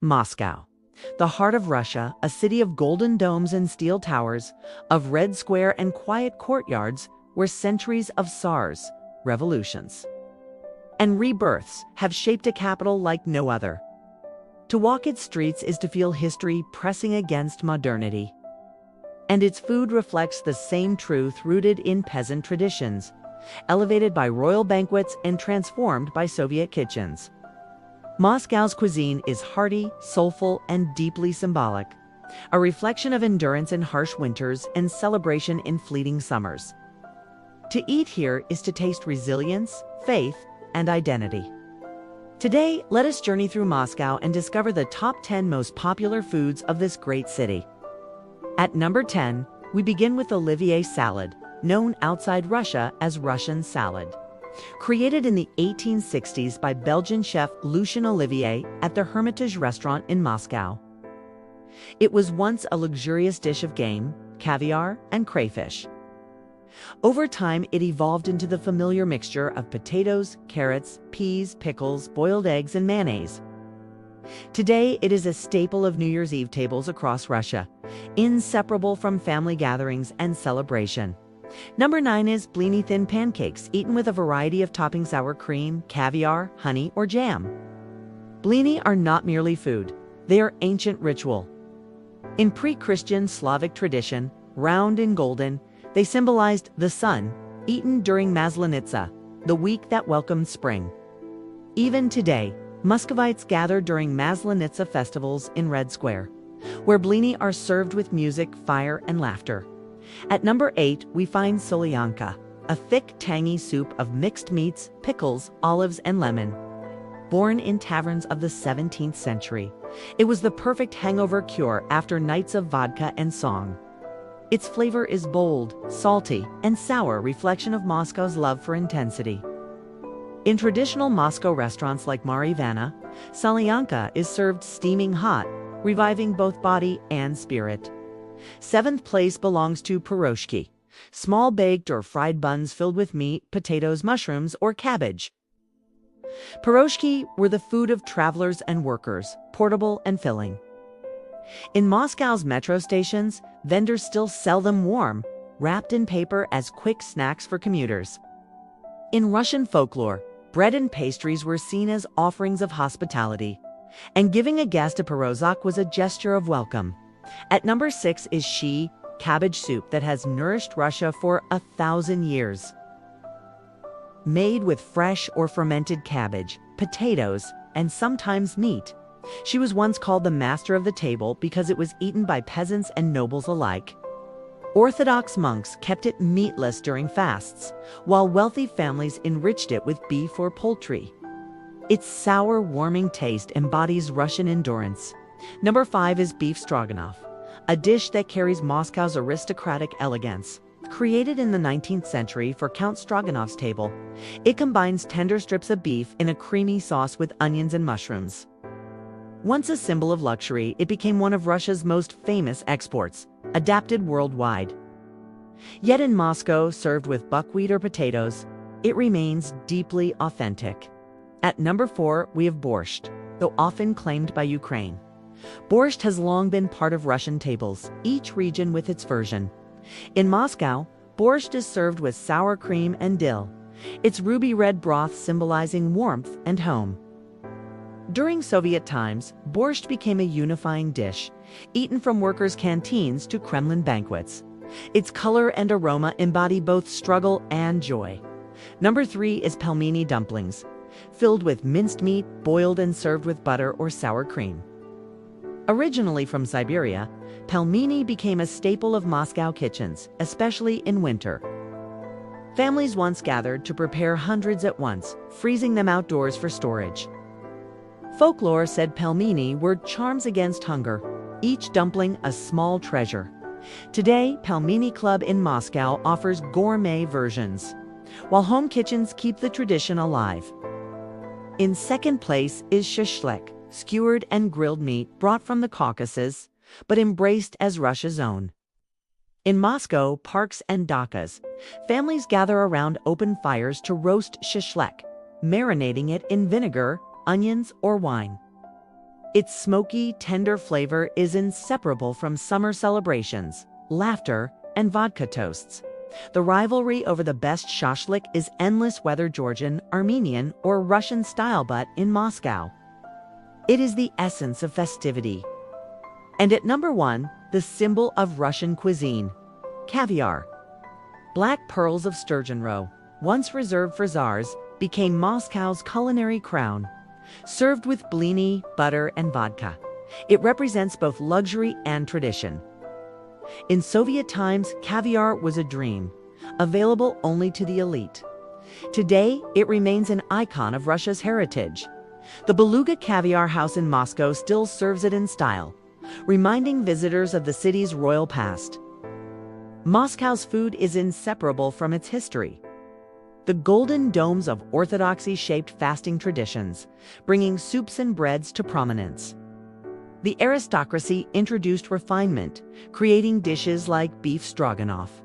Moscow, the heart of Russia, a city of golden domes and steel towers, of red square and quiet courtyards where centuries of tsars, revolutions, and rebirths have shaped a capital like no other. To walk its streets is to feel history pressing against modernity. And its food reflects the same truth rooted in peasant traditions, elevated by royal banquets and transformed by Soviet kitchens. Moscow's cuisine is hearty, soulful, and deeply symbolic, a reflection of endurance in harsh winters and celebration in fleeting summers. To eat here is to taste resilience, faith, and identity. Today, let us journey through Moscow and discover the top 10 most popular foods of this great city. At number 10, we begin with Olivier salad, known outside Russia as Russian salad. Created in the 1860s by Belgian chef Lucien Olivier at the Hermitage restaurant in Moscow. It was once a luxurious dish of game, caviar, and crayfish. Over time, it evolved into the familiar mixture of potatoes, carrots, peas, pickles, boiled eggs, and mayonnaise. Today, it is a staple of New Year's Eve tables across Russia, inseparable from family gatherings and celebration. Number 9 is Blini thin pancakes, eaten with a variety of toppings: sour cream, caviar, honey, or jam. Blini are not merely food, they are ancient ritual. In pre-Christian Slavic tradition, round and golden, they symbolized the sun, eaten during Maslenitsa, the week that welcomed spring. Even today, Muscovites gather during Maslenitsa festivals in Red Square, where blini are served with music, fire, and laughter. At number 8, we find Solyanka, a thick, tangy soup of mixed meats, pickles, olives, and lemon. Born in taverns of the 17th century, it was the perfect hangover cure after nights of vodka and song. Its flavor is bold, salty, and sour, reflection of Moscow's love for intensity. In traditional Moscow restaurants like Marivana, Solyanka is served steaming hot, reviving both body and spirit. 7th place belongs to Pirozhki, small baked or fried buns filled with meat, potatoes, mushrooms, or cabbage. Pirozhki were the food of travelers and workers, portable and filling. In Moscow's metro stations, vendors still sell them warm, wrapped in paper as quick snacks for commuters. In Russian folklore, bread and pastries were seen as offerings of hospitality, and giving a guest a pirozhok was a gesture of welcome. At number 6 is Shchi, cabbage soup that has nourished Russia for 1,000 years. Made with fresh or fermented cabbage, potatoes, and sometimes meat, she was once called the master of the table because it was eaten by peasants and nobles alike. Orthodox monks kept it meatless during fasts, while wealthy families enriched it with beef or poultry. Its sour, warming taste embodies Russian endurance. Number 5 is beef stroganoff, a dish that carries Moscow's aristocratic elegance. Created in the 19th century for Count Stroganoff's table, it combines tender strips of beef in a creamy sauce with onions and mushrooms. Once a symbol of luxury, it became one of Russia's most famous exports, adapted worldwide. Yet in Moscow, served with buckwheat or potatoes, it remains deeply authentic. At number 4, we have borscht, though often claimed by Ukraine. Borscht has long been part of Russian tables, each region with its version. In Moscow, borscht is served with sour cream and dill, its ruby red broth symbolizing warmth and home. During Soviet times, borscht became a unifying dish, eaten from workers' canteens to Kremlin banquets. Its color and aroma embody both struggle and joy. Number 3 is Pelmeni dumplings, filled with minced meat, boiled and served with butter or sour cream. Originally from Siberia, pelmeni became a staple of Moscow kitchens, especially in winter. Families once gathered to prepare hundreds at once, freezing them outdoors for storage. Folklore said pelmeni were charms against hunger, each dumpling a small treasure. Today, Pelmeni Club in Moscow offers gourmet versions, while home kitchens keep the tradition alive. In 2nd place is Shashlik, skewered and grilled meat brought from the Caucasus, but embraced as Russia's own. In Moscow, parks and dakas, families gather around open fires to roast shashlik, marinating it in vinegar, onions, or wine. Its smoky, tender flavor is inseparable from summer celebrations, laughter, and vodka toasts. The rivalry over the best shashlik is endless, whether Georgian, Armenian, or Russian style, but in Moscow. It is the essence of festivity. And at number 1, the symbol of Russian cuisine, caviar. Black pearls of sturgeon roe, once reserved for czars, became Moscow's culinary crown. Served with blini, butter, and vodka, it represents both luxury and tradition. In Soviet times, caviar was a dream, available only to the elite. Today, it remains an icon of Russia's heritage. The Beluga Caviar House in Moscow still serves it in style, reminding visitors of the city's royal past. Moscow's food is inseparable from its history. The golden domes of orthodoxy shaped fasting traditions, bringing soups and breads to prominence. The aristocracy introduced refinement, creating dishes like beef stroganoff.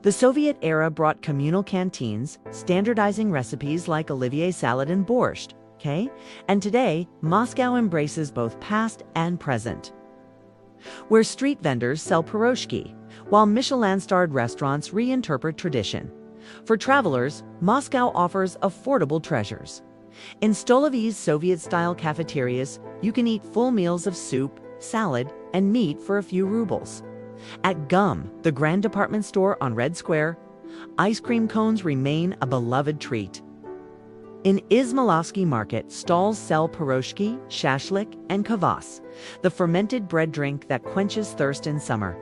The Soviet era brought communal canteens, standardizing recipes like Olivier salad and borscht, and today, Moscow embraces both past and present. Where street vendors sell Pirozhki, while Michelin-starred restaurants reinterpret tradition. For travelers, Moscow offers affordable treasures. In Stolovy's Soviet-style cafeterias, you can eat full meals of soup, salad, and meat for a few rubles. At Gum, the grand department store on Red Square, ice cream cones remain a beloved treat. In Izmailovsky Market, stalls sell Pirozhki, Shashlik, and kvass, the fermented bread drink that quenches thirst in summer.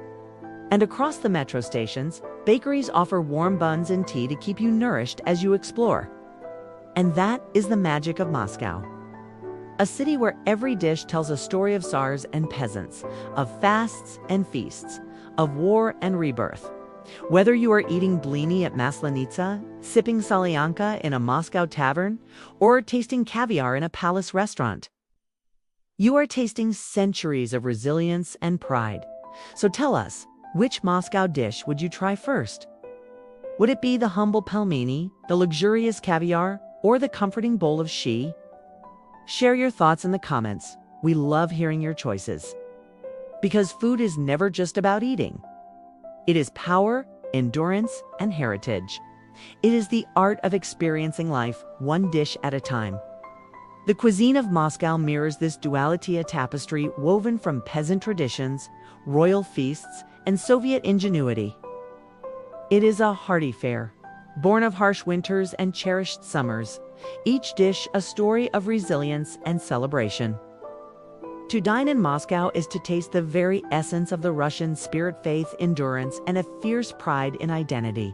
And across the metro stations, bakeries offer warm buns and tea to keep you nourished as you explore. And that is the magic of Moscow. A city where every dish tells a story of czars and peasants, of fasts and feasts, of war and rebirth. Whether you are eating blini at Maslenitsa, sipping Solyanka in a Moscow tavern, or tasting caviar in a palace restaurant, you are tasting centuries of resilience and pride. So tell us, which Moscow dish would you try first? Would it be the humble pelmeni, the luxurious caviar, or the comforting bowl of Shchi? Share your thoughts in the comments. We love hearing your choices. Because food is never just about eating. It is power, endurance, and heritage. It is the art of experiencing life one dish at a time. The cuisine of Moscow mirrors this duality, a tapestry woven from peasant traditions, royal feasts, and Soviet ingenuity. It is a hearty fare, born of harsh winters and cherished summers, each dish a story of resilience and celebration. To dine in Moscow is to taste the very essence of the Russian spirit, faith, endurance, and a fierce pride in identity.